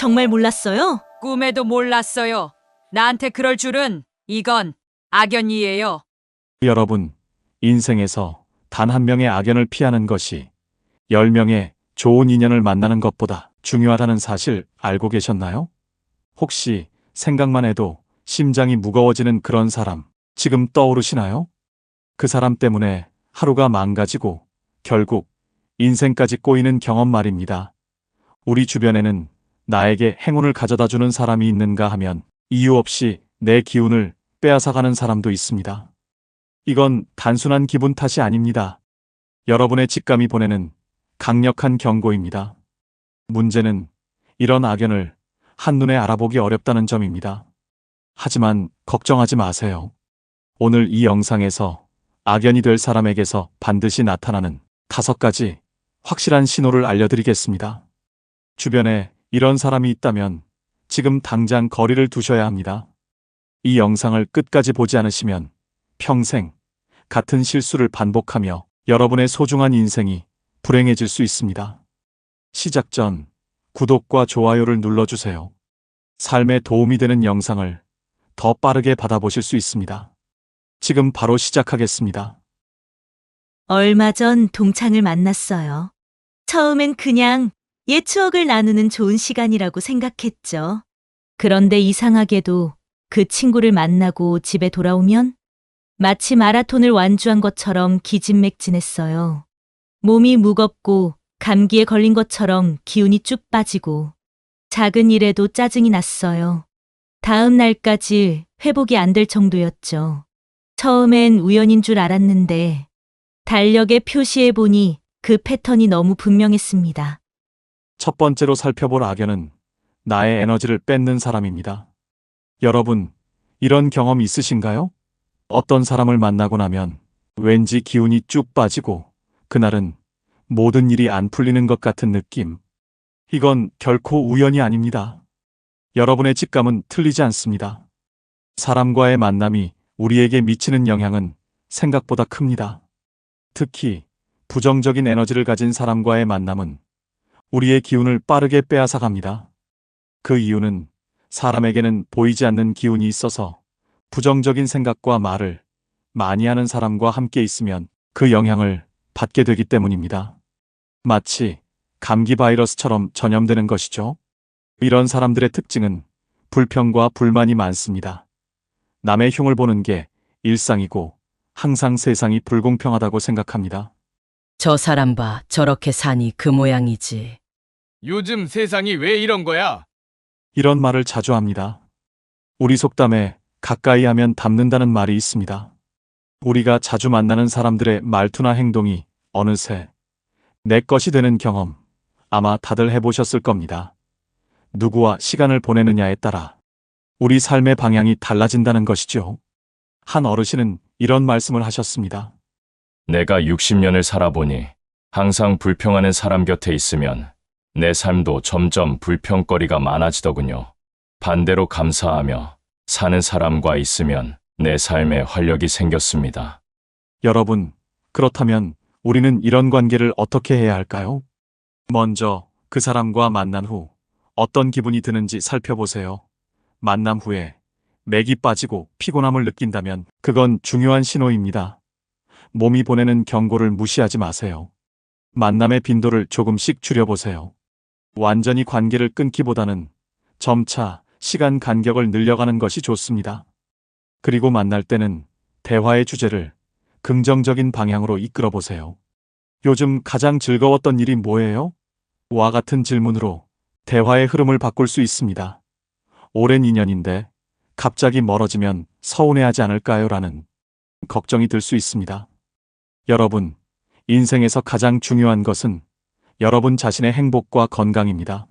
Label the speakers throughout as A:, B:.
A: 정말 몰랐어요?
B: 꿈에도 몰랐어요. 나한테 그럴 줄은. 이건 악연이에요.
C: 여러분, 인생에서 단 한 명의 악연을 피하는 것이 10명의 좋은 인연을 만나는 것보다 중요하다는 사실 알고 계셨나요? 혹시 생각만 해도 심장이 무거워지는 그런 사람 지금 떠오르시나요? 그 사람 때문에 하루가 망가지고 결국 인생까지 꼬이는 경험 말입니다. 우리 주변에는 나에게 행운을 가져다 주는 사람이 있는가 하면 이유 없이 내 기운을 빼앗아가는 사람도 있습니다. 이건 단순한 기분 탓이 아닙니다. 여러분의 직감이 보내는 강력한 경고입니다. 문제는 이런 악연을 한눈에 알아보기 어렵다는 점입니다. 하지만 걱정하지 마세요. 오늘 이 영상에서 악연이 될 사람에게서 반드시 나타나는 5가지 확실한 신호를 알려드리겠습니다. 주변에 이런 사람이 있다면 지금 당장 거리를 두셔야 합니다. 이 영상을 끝까지 보지 않으시면 평생 같은 실수를 반복하며 여러분의 소중한 인생이 불행해질 수 있습니다. 시작 전 구독과 좋아요를 눌러주세요. 삶에 도움이 되는 영상을 더 빠르게 받아보실 수 있습니다. 지금 바로 시작하겠습니다.
A: 얼마 전 동창을 만났어요. 처음엔 그냥 옛 추억을 나누는 좋은 시간이라고 생각했죠. 그런데 이상하게도 그 친구를 만나고 집에 돌아오면 마치 마라톤을 완주한 것처럼 기진맥진했어요. 몸이 무겁고 감기에 걸린 것처럼 기운이 쭉 빠지고 작은 일에도 짜증이 났어요. 다음 날까지 회복이 안 될 정도였죠. 처음엔 우연인 줄 알았는데 달력에 표시해 보니 그 패턴이 너무 분명했습니다.
C: 첫 번째로 살펴볼 악연은 나의 에너지를 뺏는 사람입니다. 여러분, 이런 경험 있으신가요? 어떤 사람을 만나고 나면 왠지 기운이 쭉 빠지고 그날은 모든 일이 안 풀리는 것 같은 느낌. 이건 결코 우연이 아닙니다. 여러분의 직감은 틀리지 않습니다. 사람과의 만남이 우리에게 미치는 영향은 생각보다 큽니다. 특히 부정적인 에너지를 가진 사람과의 만남은 우리의 기운을 빠르게 빼앗아 갑니다. 그 이유는 사람에게는 보이지 않는 기운이 있어서 부정적인 생각과 말을 많이 하는 사람과 함께 있으면 그 영향을 받게 되기 때문입니다. 마치 감기 바이러스처럼 전염되는 것이죠. 이런 사람들의 특징은 불평과 불만이 많습니다. 남의 흉을 보는 게 일상이고 항상 세상이 불공평하다고 생각합니다.
D: 저 사람 봐, 저렇게 사니 그 모양이지.
E: 요즘 세상이 왜 이런 거야?
C: 이런 말을 자주 합니다. 우리 속담에 가까이 하면 닮는다는 말이 있습니다. 우리가 자주 만나는 사람들의 말투나 행동이 어느새 내 것이 되는 경험 아마 다들 해보셨을 겁니다. 누구와 시간을 보내느냐에 따라 우리 삶의 방향이 달라진다는 것이죠. 한 어르신은 이런 말씀을 하셨습니다.
F: 내가 60년을 살아보니 항상 불평하는 사람 곁에 있으면 내 삶도 점점 불평거리가 많아지더군요. 반대로 감사하며 사는 사람과 있으면 내 삶에 활력이 생겼습니다.
C: 여러분, 그렇다면 우리는 이런 관계를 어떻게 해야 할까요? 먼저 그 사람과 만난 후 어떤 기분이 드는지 살펴보세요. 만남 후에 맥이 빠지고 피곤함을 느낀다면 그건 중요한 신호입니다. 몸이 보내는 경고를 무시하지 마세요. 만남의 빈도를 조금씩 줄여보세요. 완전히 관계를 끊기보다는 점차 시간 간격을 늘려가는 것이 좋습니다. 그리고 만날 때는 대화의 주제를 긍정적인 방향으로 이끌어 보세요. 요즘 가장 즐거웠던 일이 뭐예요? 와 같은 질문으로 대화의 흐름을 바꿀 수 있습니다. 오랜 인연인데 갑자기 멀어지면 서운해하지 않을까요? 라는 걱정이 들 수 있습니다. 여러분, 인생에서 가장 중요한 것은 여러분 자신의 행복과 건강입니다.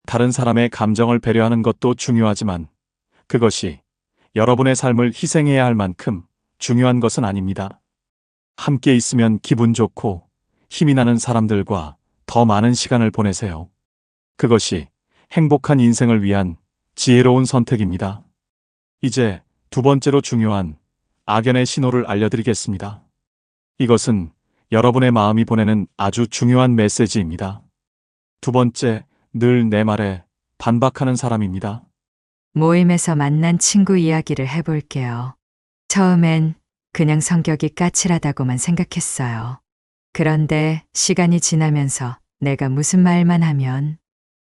C: 다른 사람의 감정을 배려하는 것도 중요하지만 그것이 여러분의 삶을 희생해야 할 만큼 중요한 것은 아닙니다. 함께 있으면 기분 좋고 힘이 나는 사람들과 더 많은 시간을 보내세요. 그것이 행복한 인생을 위한 지혜로운 선택입니다. 이제 두 번째로 중요한 악연의 신호를 알려드리겠습니다. 이것은 여러분의 마음이 보내는 아주 중요한 메시지입니다. 두 번째, 늘 내 말에 반박하는 사람입니다.
G: 모임에서 만난 친구 이야기를 해볼게요. 처음엔 그냥 성격이 까칠하다고만 생각했어요. 그런데 시간이 지나면서 내가 무슨 말만 하면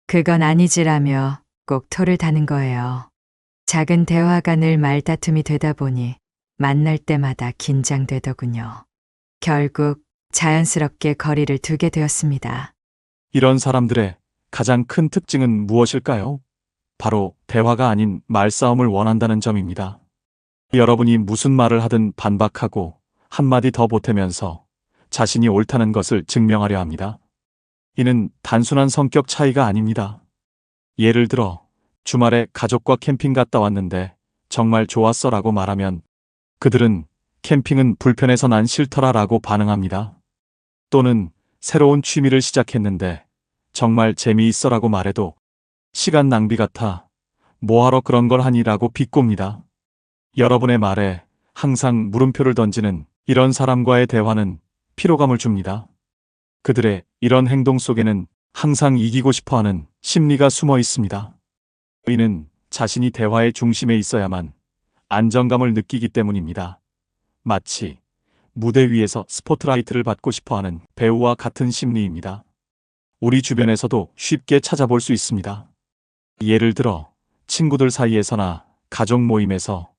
G: 그건 아니지라며 꼭 토를 다는 거예요. 작은 대화가 늘 말다툼이 되다 보니 만날 때마다 긴장되더군요. 결국 자연스럽게 거리를 두게 되었습니다.
C: 이런 사람들의 가장 큰 특징은 무엇일까요? 바로 대화가 아닌 말싸움을 원한다는 점입니다. 여러분이 무슨 말을 하든 반박하고 한마디 더 보태면서 자신이 옳다는 것을 증명하려 합니다. 이는 단순한 성격 차이가 아닙니다. 예를 들어 주말에 가족과 캠핑 갔다 왔는데 정말 좋았어 라고 말하면 그들은 캠핑은 불편해서 난 싫더라 라고 반응합니다. 또는 새로운 취미를 시작했는데 정말 재미있어 라고 말해도 시간 낭비 같아 뭐하러 그런 걸 하니 라고 비꼽니다. 여러분의 말에 항상 물음표를 던지는 이런 사람과의 대화는 피로감을 줍니다. 그들의 이런 행동 속에는 항상 이기고 싶어하는 심리가 숨어 있습니다. 이는 자신이 대화의 중심에 있어야만 안정감을 느끼기 때문입니다. 마치 무대 위에서 스포트라이트를 받고 싶어하는 배우와 같은 심리입니다. 우리 주변에서도 쉽게 찾아볼 수 있습니다. 예를 들어 친구들 사이에서나 가족 모임에서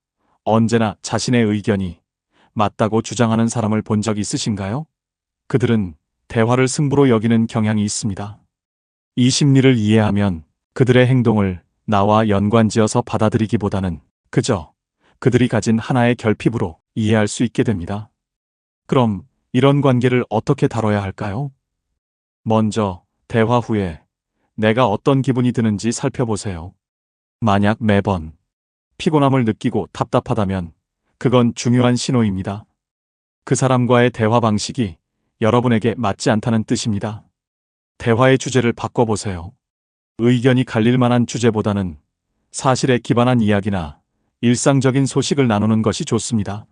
C: 언제나 자신의 의견이 맞다고 주장하는 사람을 본 적 있으신가요? 그들은 대화를 승부로 여기는 경향이 있습니다. 이 심리를 이해하면 그들의 행동을 나와 연관지어서 받아들이기보다는 그저 그들이 가진 하나의 결핍으로 이해할 수 있게 됩니다. 그럼 이런 관계를 어떻게 다뤄야 할까요? 먼저 대화 후에 내가 어떤 기분이 드는지 살펴보세요. 만약 매번 피곤함을 느끼고 답답하다면 그건 중요한 신호입니다. 그 사람과의 대화 방식이 여러분에게 맞지 않다는 뜻입니다. 대화의 주제를 바꿔보세요. 의견이 갈릴 만한 주제보다는 사실에 기반한 이야기나 일상적인 소식을 나누는 것이 좋습니다.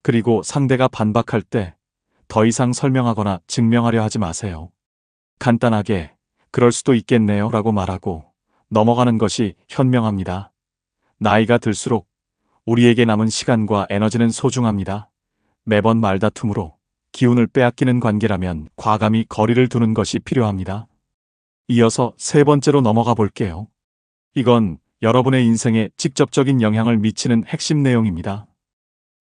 C: 그리고 상대가 반박할 때 더 이상 설명하거나 증명하려 하지 마세요. 간단하게 그럴 수도 있겠네요 라고 말하고 넘어가는 것이 현명합니다. 나이가 들수록 우리에게 남은 시간과 에너지는 소중합니다. 매번 말다툼으로 기운을 빼앗기는 관계라면 과감히 거리를 두는 것이 필요합니다. 이어서 세 번째로 넘어가 볼게요. 이건 여러분의 인생에 직접적인 영향을 미치는 핵심 내용입니다.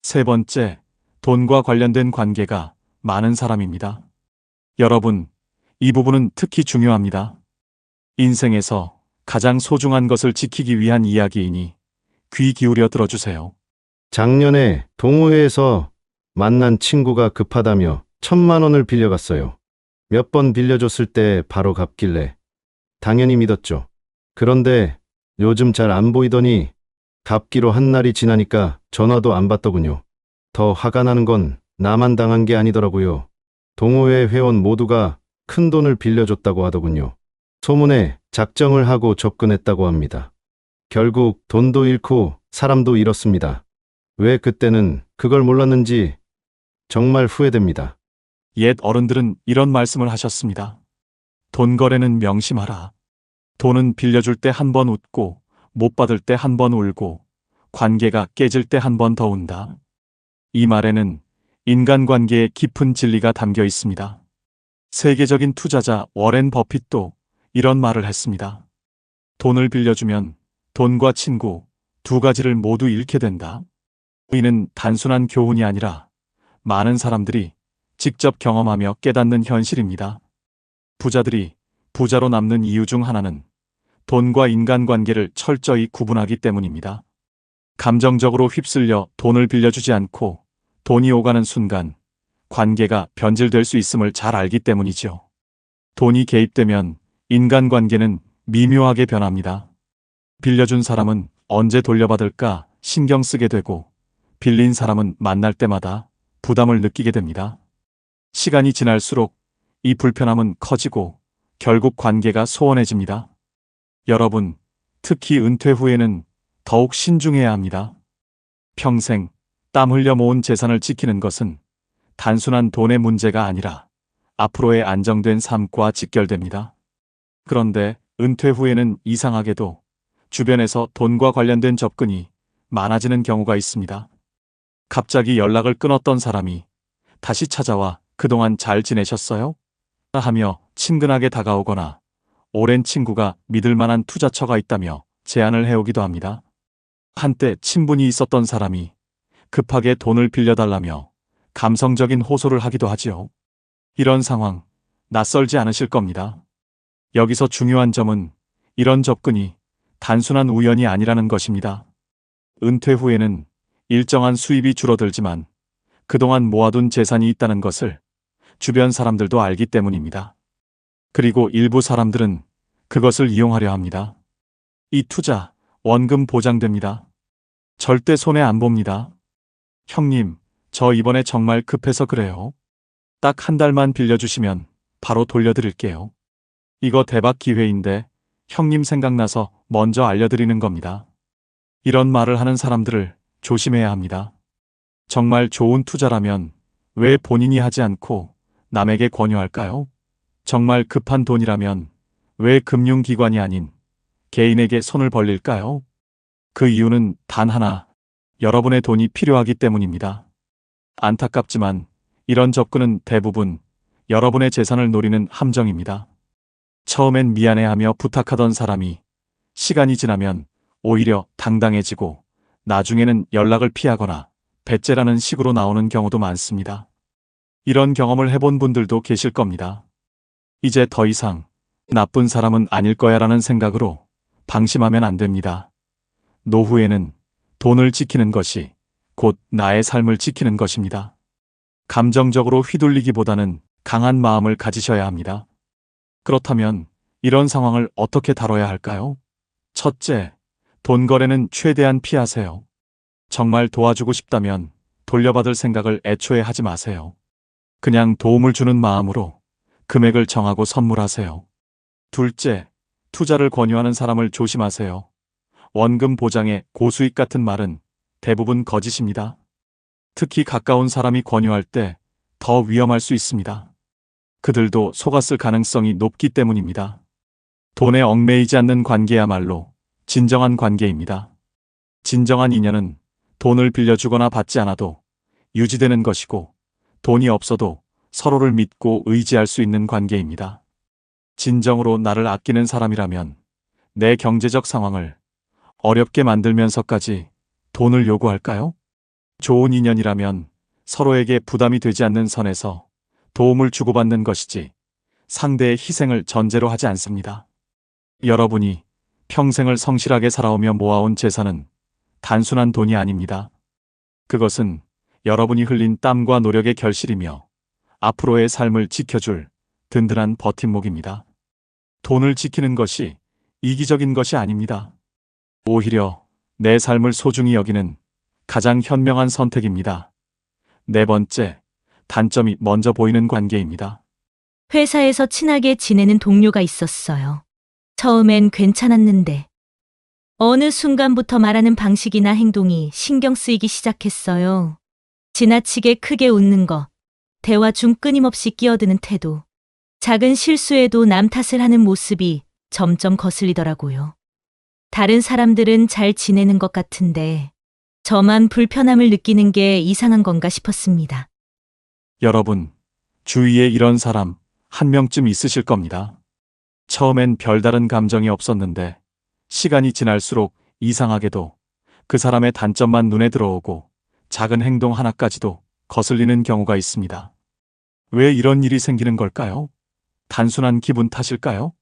C: 세 번째, 돈과 관련된 관계가 많은 사람입니다. 여러분, 이 부분은 특히 중요합니다. 인생에서 가장 소중한 것을 지키기 위한 이야기이니 귀 기울여 들어주세요.
H: 작년에 동호회에서 만난 친구가 급하다며 1,000만 원을 빌려갔어요. 몇 번 빌려줬을 때 바로 갚길래 당연히 믿었죠. 그런데 요즘 잘 안 보이더니 갚기로 한 날이 지나니까 전화도 안 받더군요. 더 화가 나는 건 나만 당한 게 아니더라고요. 동호회 회원 모두가 큰 돈을 빌려줬다고 하더군요. 소문에 작정을 하고 접근했다고 합니다. 결국 돈도 잃고 사람도 잃었습니다. 왜 그때는 그걸 몰랐는지 정말 후회됩니다.
C: 옛 어른들은 이런 말씀을 하셨습니다. 돈 거래는 명심하라. 돈은 빌려줄 때 한 번 웃고 못 받을 때 한 번 울고 관계가 깨질 때 한 번 더 운다. 이 말에는 인간관계의 깊은 진리가 담겨 있습니다. 세계적인 투자자 워렌 버핏도 이런 말을 했습니다. 돈을 빌려주면 돈과 친구 두 가지를 모두 잃게 된다. 이는 단순한 교훈이 아니라 많은 사람들이 직접 경험하며 깨닫는 현실입니다. 부자들이 부자로 남는 이유 중 하나는 돈과 인간관계를 철저히 구분하기 때문입니다. 감정적으로 휩쓸려 돈을 빌려주지 않고 돈이 오가는 순간 관계가 변질될 수 있음을 잘 알기 때문이죠. 돈이 개입되면 인간관계는 미묘하게 변합니다. 빌려준 사람은 언제 돌려받을까 신경 쓰게 되고 빌린 사람은 만날 때마다 부담을 느끼게 됩니다. 시간이 지날수록 이 불편함은 커지고 결국 관계가 소원해집니다. 여러분, 특히 은퇴 후에는 더욱 신중해야 합니다. 평생 땀 흘려 모은 재산을 지키는 것은 단순한 돈의 문제가 아니라 앞으로의 안정된 삶과 직결됩니다. 그런데 은퇴 후에는 이상하게도 주변에서 돈과 관련된 접근이 많아지는 경우가 있습니다. 갑자기 연락을 끊었던 사람이 다시 찾아와 그동안 잘 지내셨어요? 하며 친근하게 다가오거나 오랜 친구가 믿을 만한 투자처가 있다며 제안을 해오기도 합니다. 한때 친분이 있었던 사람이 급하게 돈을 빌려달라며 감성적인 호소를 하기도 하지요. 이런 상황 낯설지 않으실 겁니다. 여기서 중요한 점은 이런 접근이 단순한 우연이 아니라는 것입니다. 은퇴 후에는 일정한 수입이 줄어들지만 그동안 모아둔 재산이 있다는 것을 주변 사람들도 알기 때문입니다. 그리고 일부 사람들은 그것을 이용하려 합니다. 이 투자, 원금 보장됩니다. 절대 손해 안 봅니다. 형님, 저 이번에 정말 급해서 그래요. 딱 한 달만 빌려주시면 바로 돌려드릴게요. 이거 대박 기회인데 형님 생각나서 먼저 알려드리는 겁니다. 이런 말을 하는 사람들을 조심해야 합니다. 정말 좋은 투자라면 왜 본인이 하지 않고 남에게 권유할까요? 정말 급한 돈이라면 왜 금융기관이 아닌 개인에게 손을 벌릴까요? 그 이유는 단 하나, 여러분의 돈이 필요하기 때문입니다. 안타깝지만 이런 접근은 대부분 여러분의 재산을 노리는 함정입니다. 처음엔 미안해하며 부탁하던 사람이 시간이 지나면 오히려 당당해지고 나중에는 연락을 피하거나 배째라는 식으로 나오는 경우도 많습니다. 이런 경험을 해본 분들도 계실 겁니다. 이제 더 이상 나쁜 사람은 아닐 거야라는 생각으로 방심하면 안 됩니다. 노후에는 돈을 지키는 것이 곧 나의 삶을 지키는 것입니다. 감정적으로 휘둘리기보다는 강한 마음을 가지셔야 합니다. 그렇다면 이런 상황을 어떻게 다뤄야 할까요? 첫째, 돈 거래는 최대한 피하세요. 정말 도와주고 싶다면 돌려받을 생각을 애초에 하지 마세요. 그냥 도움을 주는 마음으로 금액을 정하고 선물하세요. 둘째, 투자를 권유하는 사람을 조심하세요. 원금 보장에 고수익 같은 말은 대부분 거짓입니다. 특히 가까운 사람이 권유할 때 더 위험할 수 있습니다. 그들도 속았을 가능성이 높기 때문입니다. 돈에 얽매이지 않는 관계야말로 진정한 관계입니다. 진정한 인연은 돈을 빌려주거나 받지 않아도 유지되는 것이고 돈이 없어도 서로를 믿고 의지할 수 있는 관계입니다. 진정으로 나를 아끼는 사람이라면 내 경제적 상황을 어렵게 만들면서까지 돈을 요구할까요? 좋은 인연이라면 서로에게 부담이 되지 않는 선에서 도움을 주고받는 것이지 상대의 희생을 전제로 하지 않습니다. 여러분이 평생을 성실하게 살아오며 모아온 재산은 단순한 돈이 아닙니다. 그것은 여러분이 흘린 땀과 노력의 결실이며 앞으로의 삶을 지켜줄 든든한 버팀목입니다. 돈을 지키는 것이 이기적인 것이 아닙니다. 오히려 내 삶을 소중히 여기는 가장 현명한 선택입니다. 네 번째, 단점이 먼저 보이는 관계입니다.
A: 회사에서 친하게 지내는 동료가 있었어요. 처음엔 괜찮았는데 어느 순간부터 말하는 방식이나 행동이 신경 쓰이기 시작했어요. 지나치게 크게 웃는 것, 대화 중 끊임없이 끼어드는 태도, 작은 실수에도 남 탓을 하는 모습이 점점 거슬리더라고요. 다른 사람들은 잘 지내는 것 같은데 저만 불편함을 느끼는 게 이상한 건가 싶었습니다.
C: 여러분, 주위에 이런 사람 한 명쯤 있으실 겁니다. 처음엔 별다른 감정이 없었는데 시간이 지날수록 이상하게도 그 사람의 단점만 눈에 들어오고 작은 행동 하나까지도 거슬리는 경우가 있습니다. 왜 이런 일이 생기는 걸까요? 단순한 기분 탓일까요?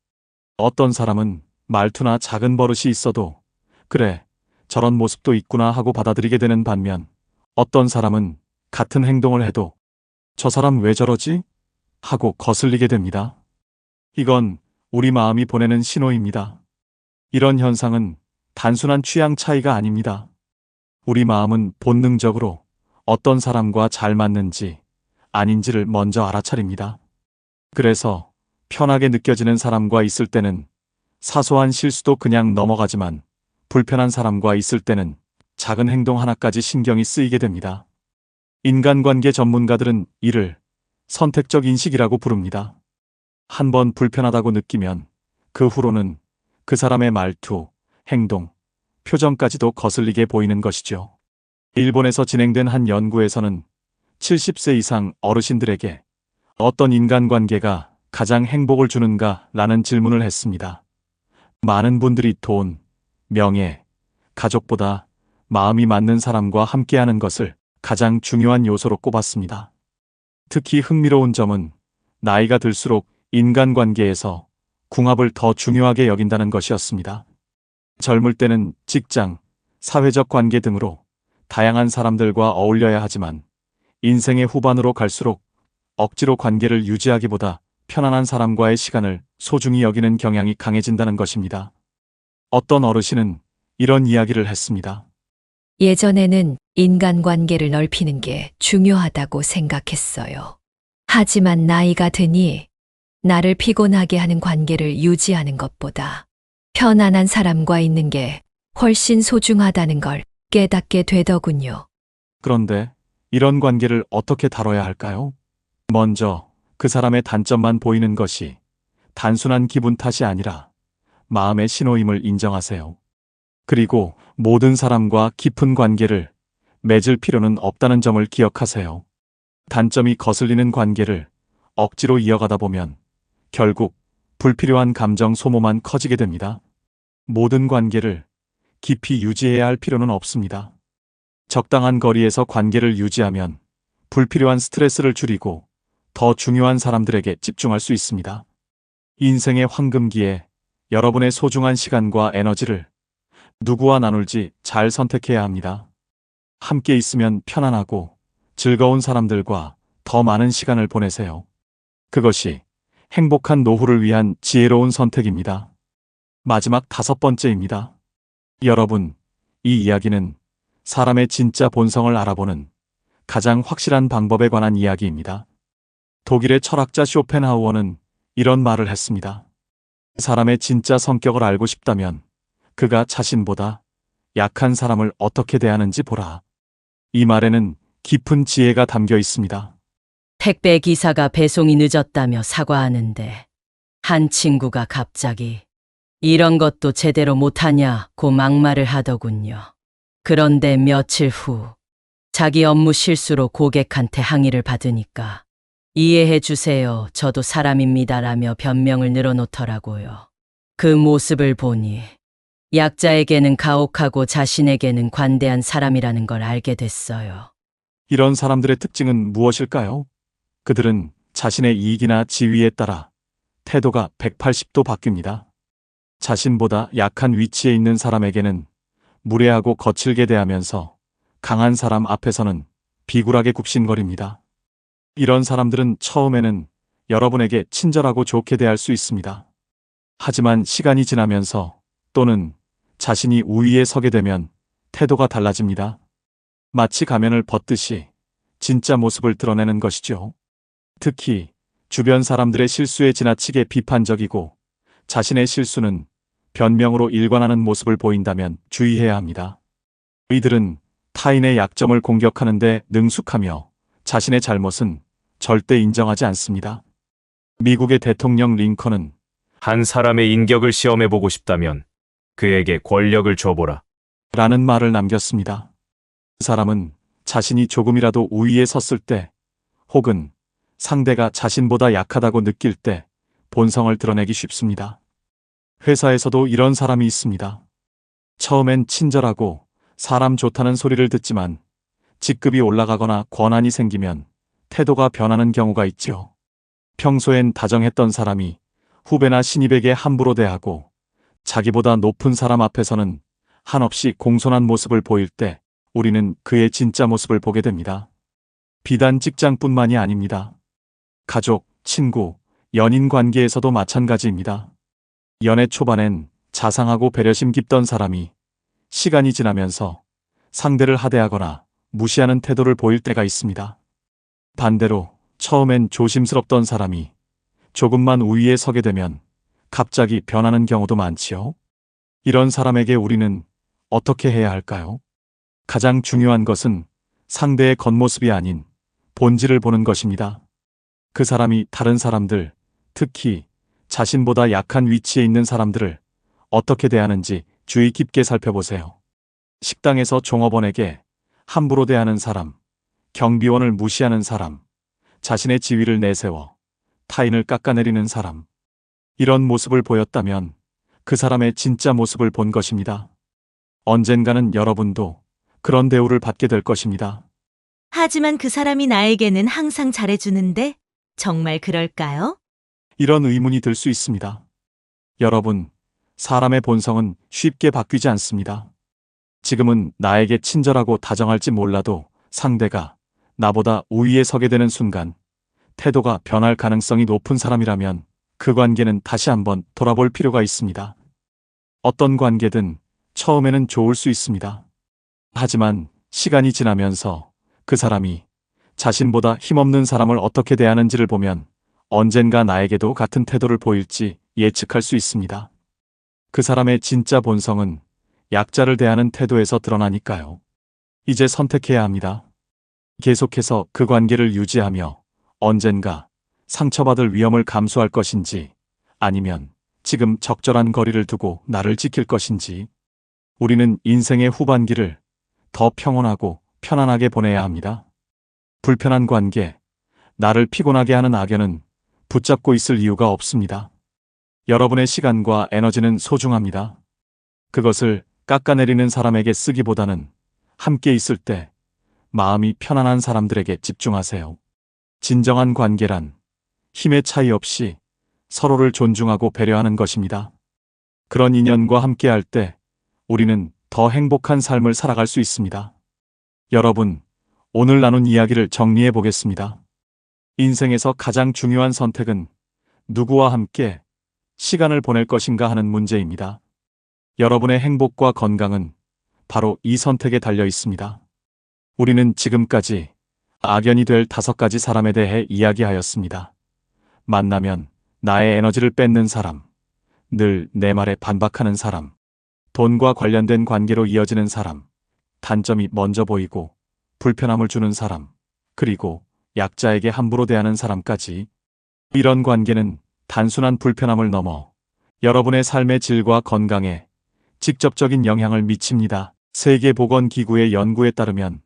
C: 어떤 사람은 말투나 작은 버릇이 있어도 그래, 저런 모습도 있구나 하고 받아들이게 되는 반면 어떤 사람은 같은 행동을 해도 저 사람 왜 저러지? 하고 거슬리게 됩니다. 이건 우리 마음이 보내는 신호입니다. 이런 현상은 단순한 취향 차이가 아닙니다. 우리 마음은 본능적으로 어떤 사람과 잘 맞는지 아닌지를 먼저 알아차립니다. 그래서 편하게 느껴지는 사람과 있을 때는 사소한 실수도 그냥 넘어가지만 불편한 사람과 있을 때는 작은 행동 하나까지 신경이 쓰이게 됩니다. 인간관계 전문가들은 이를 선택적 인식이라고 부릅니다. 한번 불편하다고 느끼면 그 후로는 그 사람의 말투, 행동, 표정까지도 거슬리게 보이는 것이죠. 일본에서 진행된 한 연구에서는 70세 이상 어르신들에게 어떤 인간관계가 가장 행복을 주는가 라는 질문을 했습니다. 많은 분들이 돈, 명예, 가족보다 마음이 맞는 사람과 함께하는 것을 가장 중요한 요소로 꼽았습니다. 특히 흥미로운 점은 나이가 들수록 인간관계에서 궁합을 더 중요하게 여긴다는 것이었습니다. 젊을 때는 직장, 사회적 관계 등으로 다양한 사람들과 어울려야 하지만 인생의 후반으로 갈수록 억지로 관계를 유지하기보다 편안한 사람과의 시간을 소중히 여기는 경향이 강해진다는 것입니다. 어떤 어르신은 이런 이야기를 했습니다.
I: 예전에는 인간관계를 넓히는 게 중요하다고 생각했어요. 하지만 나이가 드니 나를 피곤하게 하는 관계를 유지하는 것보다 편안한 사람과 있는 게 훨씬 소중하다는 걸 깨닫게 되더군요.
C: 그런데 이런 관계를 어떻게 다뤄야 할까요? 먼저 그 사람의 단점만 보이는 것이 단순한 기분 탓이 아니라 마음의 신호임을 인정하세요. 그리고 모든 사람과 깊은 관계를 맺을 필요는 없다는 점을 기억하세요. 단점이 거슬리는 관계를 억지로 이어가다 보면 결국 불필요한 감정 소모만 커지게 됩니다. 모든 관계를 깊이 유지해야 할 필요는 없습니다. 적당한 거리에서 관계를 유지하면 불필요한 스트레스를 줄이고 더 중요한 사람들에게 집중할 수 있습니다. 인생의 황금기에 여러분의 소중한 시간과 에너지를 누구와 나눌지 잘 선택해야 합니다. 함께 있으면 편안하고 즐거운 사람들과 더 많은 시간을 보내세요. 그것이 행복한 노후를 위한 지혜로운 선택입니다. 마지막 5번째입니다. 여러분, 이 이야기는 사람의 진짜 본성을 알아보는 가장 확실한 방법에 관한 이야기입니다. 독일의 철학자 쇼펜하우어는 이런 말을 했습니다. 사람의 진짜 성격을 알고 싶다면 그가 자신보다 약한 사람을 어떻게 대하는지 보라. 이 말에는 깊은 지혜가 담겨 있습니다.
D: 택배 기사가 배송이 늦었다며 사과하는데 한 친구가 갑자기 이런 것도 제대로 못하냐고 막말을 하더군요. 그런데 며칠 후 자기 업무 실수로 고객한테 항의를 받으니까 이해해 주세요. 저도 사람입니다라며 변명을 늘어놓더라고요. 그 모습을 보니 약자에게는 가혹하고 자신에게는 관대한 사람이라는 걸 알게 됐어요.
C: 이런 사람들의 특징은 무엇일까요? 그들은 자신의 이익이나 지위에 따라 태도가 180도 바뀝니다. 자신보다 약한 위치에 있는 사람에게는 무례하고 거칠게 대하면서 강한 사람 앞에서는 비굴하게 굽신거립니다. 이런 사람들은 처음에는 여러분에게 친절하고 좋게 대할 수 있습니다. 하지만 시간이 지나면서 또는 자신이 우위에 서게 되면 태도가 달라집니다. 마치 가면을 벗듯이 진짜 모습을 드러내는 것이죠. 특히 주변 사람들의 실수에 지나치게 비판적이고 자신의 실수는 변명으로 일관하는 모습을 보인다면 주의해야 합니다. 이들은 타인의 약점을 공격하는데 능숙하며 자신의 잘못은 절대 인정하지 않습니다. 미국의 대통령 링컨은
J: 한 사람의 인격을 시험해보고 싶다면 그에게 권력을 줘보라.
C: 라는 말을 남겼습니다. 그 사람은 자신이 조금이라도 우위에 섰을 때 혹은 상대가 자신보다 약하다고 느낄 때 본성을 드러내기 쉽습니다. 회사에서도 이런 사람이 있습니다. 처음엔 친절하고 사람 좋다는 소리를 듣지만 직급이 올라가거나 권한이 생기면 태도가 변하는 경우가 있죠. 평소엔 다정했던 사람이 후배나 신입에게 함부로 대하고 자기보다 높은 사람 앞에서는 한없이 공손한 모습을 보일 때 우리는 그의 진짜 모습을 보게 됩니다. 비단 직장뿐만이 아닙니다. 가족, 친구, 연인 관계에서도 마찬가지입니다. 연애 초반엔 자상하고 배려심 깊던 사람이 시간이 지나면서 상대를 하대하거나 무시하는 태도를 보일 때가 있습니다. 반대로 처음엔 조심스럽던 사람이 조금만 우위에 서게 되면 갑자기 변하는 경우도 많지요. 이런 사람에게 우리는 어떻게 해야 할까요? 가장 중요한 것은 상대의 겉모습이 아닌 본질을 보는 것입니다. 그 사람이 다른 사람들, 특히 자신보다 약한 위치에 있는 사람들을 어떻게 대하는지 주의 깊게 살펴보세요. 식당에서 종업원에게 함부로 대하는 사람, 경비원을 무시하는 사람, 자신의 지위를 내세워 타인을 깎아내리는 사람. 이런 모습을 보였다면 그 사람의 진짜 모습을 본 것입니다. 언젠가는 여러분도 그런 대우를 받게 될 것입니다.
A: 하지만 그 사람이 나에게는 항상 잘해주는데 정말 그럴까요?
C: 이런 의문이 들 수 있습니다. 여러분, 사람의 본성은 쉽게 바뀌지 않습니다. 지금은 나에게 친절하고 다정할지 몰라도 상대가 나보다 우위에 서게 되는 순간 태도가 변할 가능성이 높은 사람이라면 그 관계는 다시 한번 돌아볼 필요가 있습니다. 어떤 관계든 처음에는 좋을 수 있습니다. 하지만 시간이 지나면서 그 사람이 자신보다 힘없는 사람을 어떻게 대하는지를 보면 언젠가 나에게도 같은 태도를 보일지 예측할 수 있습니다. 그 사람의 진짜 본성은 약자를 대하는 태도에서 드러나니까요. 이제 선택해야 합니다. 계속해서 그 관계를 유지하며 언젠가 상처받을 위험을 감수할 것인지 아니면 지금 적절한 거리를 두고 나를 지킬 것인지. 우리는 인생의 후반기를 더 평온하고 편안하게 보내야 합니다. 불편한 관계, 나를 피곤하게 하는 악연은 붙잡고 있을 이유가 없습니다. 여러분의 시간과 에너지는 소중합니다. 그것을 깎아내리는 사람에게 쓰기보다는 함께 있을 때 마음이 편안한 사람들에게 집중하세요. 진정한 관계란 힘의 차이 없이 서로를 존중하고 배려하는 것입니다. 그런 인연과 함께할 때 우리는 더 행복한 삶을 살아갈 수 있습니다. 여러분, 오늘 나눈 이야기를 정리해 보겠습니다. 인생에서 가장 중요한 선택은 누구와 함께 시간을 보낼 것인가 하는 문제입니다. 여러분의 행복과 건강은 바로 이 선택에 달려 있습니다. 우리는 지금까지 악연이 될 5가지 사람에 대해 이야기하였습니다. 만나면 나의 에너지를 뺏는 사람, 늘 내 말에 반박하는 사람, 돈과 관련된 관계로 이어지는 사람, 단점이 먼저 보이고 불편함을 주는 사람, 그리고 약자에게 함부로 대하는 사람까지. 이런 관계는 단순한 불편함을 넘어 여러분의 삶의 질과 건강에 직접적인 영향을 미칩니다. 세계보건기구의 연구에 따르면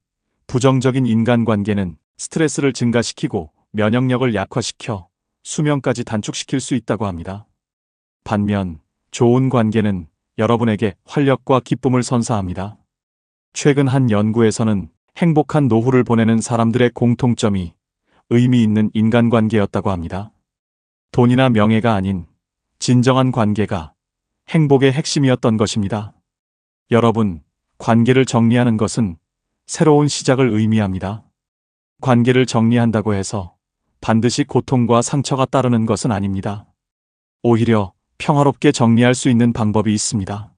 C: 부정적인 인간관계는 스트레스를 증가시키고 면역력을 약화시켜 수명까지 단축시킬 수 있다고 합니다. 반면 좋은 관계는 여러분에게 활력과 기쁨을 선사합니다. 최근 한 연구에서는 행복한 노후를 보내는 사람들의 공통점이 의미 있는 인간관계였다고 합니다. 돈이나 명예가 아닌 진정한 관계가 행복의 핵심이었던 것입니다. 여러분, 관계를 정리하는 것은 새로운 시작을 의미합니다. 관계를 정리한다고 해서 반드시 고통과 상처가 따르는 것은 아닙니다. 오히려 평화롭게 정리할 수 있는 방법이 있습니다.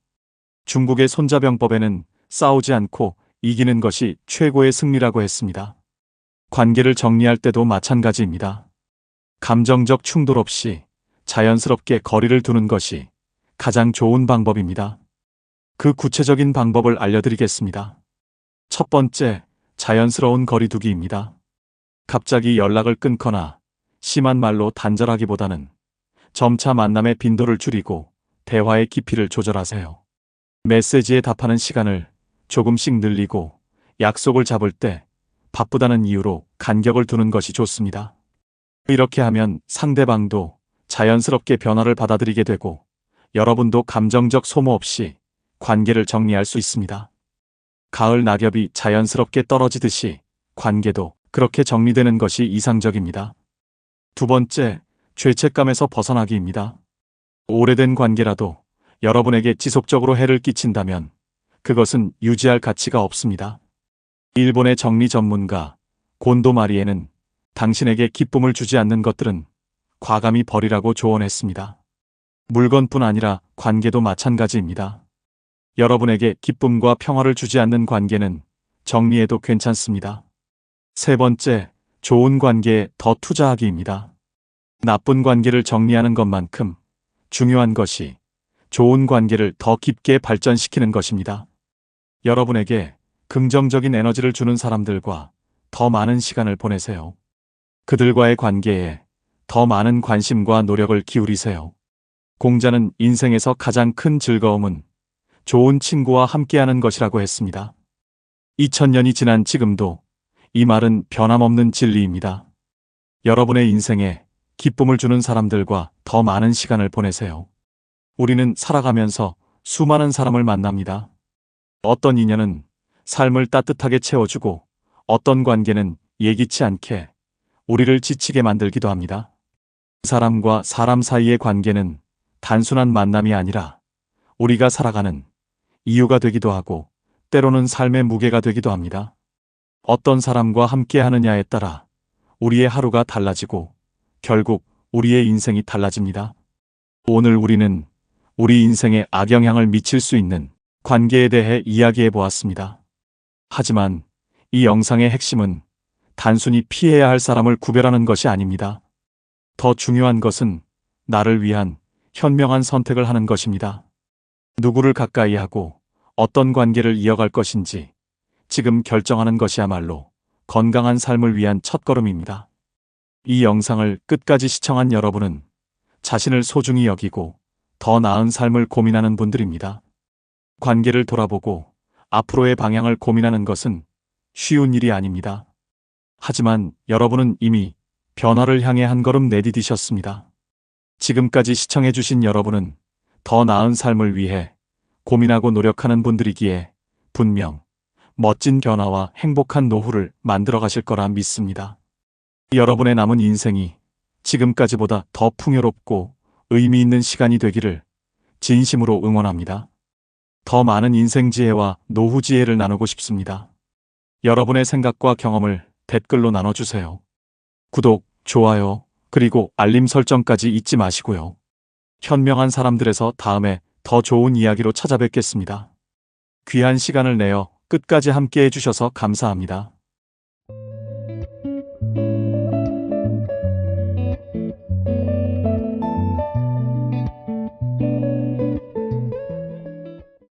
C: 중국의 손자병법에는 싸우지 않고 이기는 것이 최고의 승리라고 했습니다. 관계를 정리할 때도 마찬가지입니다. 감정적 충돌 없이 자연스럽게 거리를 두는 것이 가장 좋은 방법입니다. 그 구체적인 방법을 알려드리겠습니다. 첫 번째, 자연스러운 거리두기입니다. 갑자기 연락을 끊거나 심한 말로 단절하기보다는 점차 만남의 빈도를 줄이고 대화의 깊이를 조절하세요. 메시지에 답하는 시간을 조금씩 늘리고 약속을 잡을 때 바쁘다는 이유로 간격을 두는 것이 좋습니다. 이렇게 하면 상대방도 자연스럽게 변화를 받아들이게 되고 여러분도 감정적 소모 없이 관계를 정리할 수 있습니다. 가을 낙엽이 자연스럽게 떨어지듯이 관계도 그렇게 정리되는 것이 이상적입니다. 두 번째, 죄책감에서 벗어나기입니다. 오래된 관계라도 여러분에게 지속적으로 해를 끼친다면 그것은 유지할 가치가 없습니다. 일본의 정리 전문가 곤도 마리에는 당신에게 기쁨을 주지 않는 것들은 과감히 버리라고 조언했습니다. 물건뿐 아니라 관계도 마찬가지입니다. 여러분에게 기쁨과 평화를 주지 않는 관계는 정리해도 괜찮습니다. 세 번째, 좋은 관계에 더 투자하기입니다. 나쁜 관계를 정리하는 것만큼 중요한 것이 좋은 관계를 더 깊게 발전시키는 것입니다. 여러분에게 긍정적인 에너지를 주는 사람들과 더 많은 시간을 보내세요. 그들과의 관계에 더 많은 관심과 노력을 기울이세요. 공자는 인생에서 가장 큰 즐거움은 좋은 친구와 함께하는 것이라고 했습니다. 2000년이 지난 지금도 이 말은 변함없는 진리입니다. 여러분의 인생에 기쁨을 주는 사람들과 더 많은 시간을 보내세요. 우리는 살아가면서 수많은 사람을 만납니다. 어떤 인연은 삶을 따뜻하게 채워주고 어떤 관계는 예기치 않게 우리를 지치게 만들기도 합니다. 사람과 사람 사이의 관계는 단순한 만남이 아니라 우리가 살아가는 이유가 되기도 하고 때로는 삶의 무게가 되기도 합니다. 어떤 사람과 함께 하느냐에 따라 우리의 하루가 달라지고 결국 우리의 인생이 달라집니다. 오늘 우리는 우리 인생에 악영향을 미칠 수 있는 관계에 대해 이야기해 보았습니다. 하지만 이 영상의 핵심은 단순히 피해야 할 사람을 구별하는 것이 아닙니다. 더 중요한 것은 나를 위한 현명한 선택을 하는 것입니다. 누구를 가까이 하고 어떤 관계를 이어갈 것인지 지금 결정하는 것이야말로 건강한 삶을 위한 첫걸음입니다. 이 영상을 끝까지 시청한 여러분은 자신을 소중히 여기고 더 나은 삶을 고민하는 분들입니다. 관계를 돌아보고 앞으로의 방향을 고민하는 것은 쉬운 일이 아닙니다. 하지만 여러분은 이미 변화를 향해 한 걸음 내디디셨습니다. 지금까지 시청해주신 여러분은 더 나은 삶을 위해 고민하고 노력하는 분들이기에 분명 멋진 변화와 행복한 노후를 만들어 가실 거라 믿습니다. 여러분의 남은 인생이 지금까지보다 더 풍요롭고 의미 있는 시간이 되기를 진심으로 응원합니다. 더 많은 인생 지혜와 노후 지혜를 나누고 싶습니다. 여러분의 생각과 경험을 댓글로 나눠주세요. 구독, 좋아요, 그리고 알림 설정까지 잊지 마시고요. 현명한 사람들에서 다음에 더 좋은 이야기로 찾아뵙겠습니다. 귀한 시간을 내어 끝까지 함께 해주셔서 감사합니다.